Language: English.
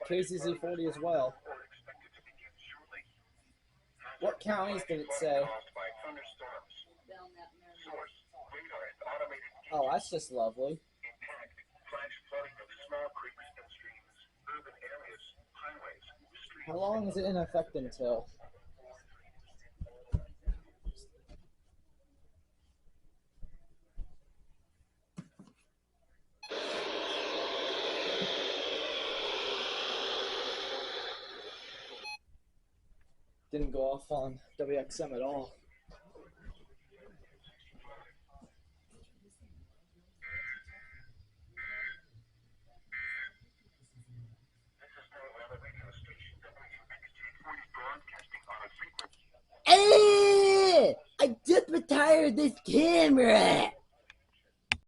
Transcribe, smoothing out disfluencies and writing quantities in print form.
KZZ40 as well. What counties did it say? Oh, that's just lovely. How long is it in effect until? Didn't go off on WXM at all. I just retired this camera.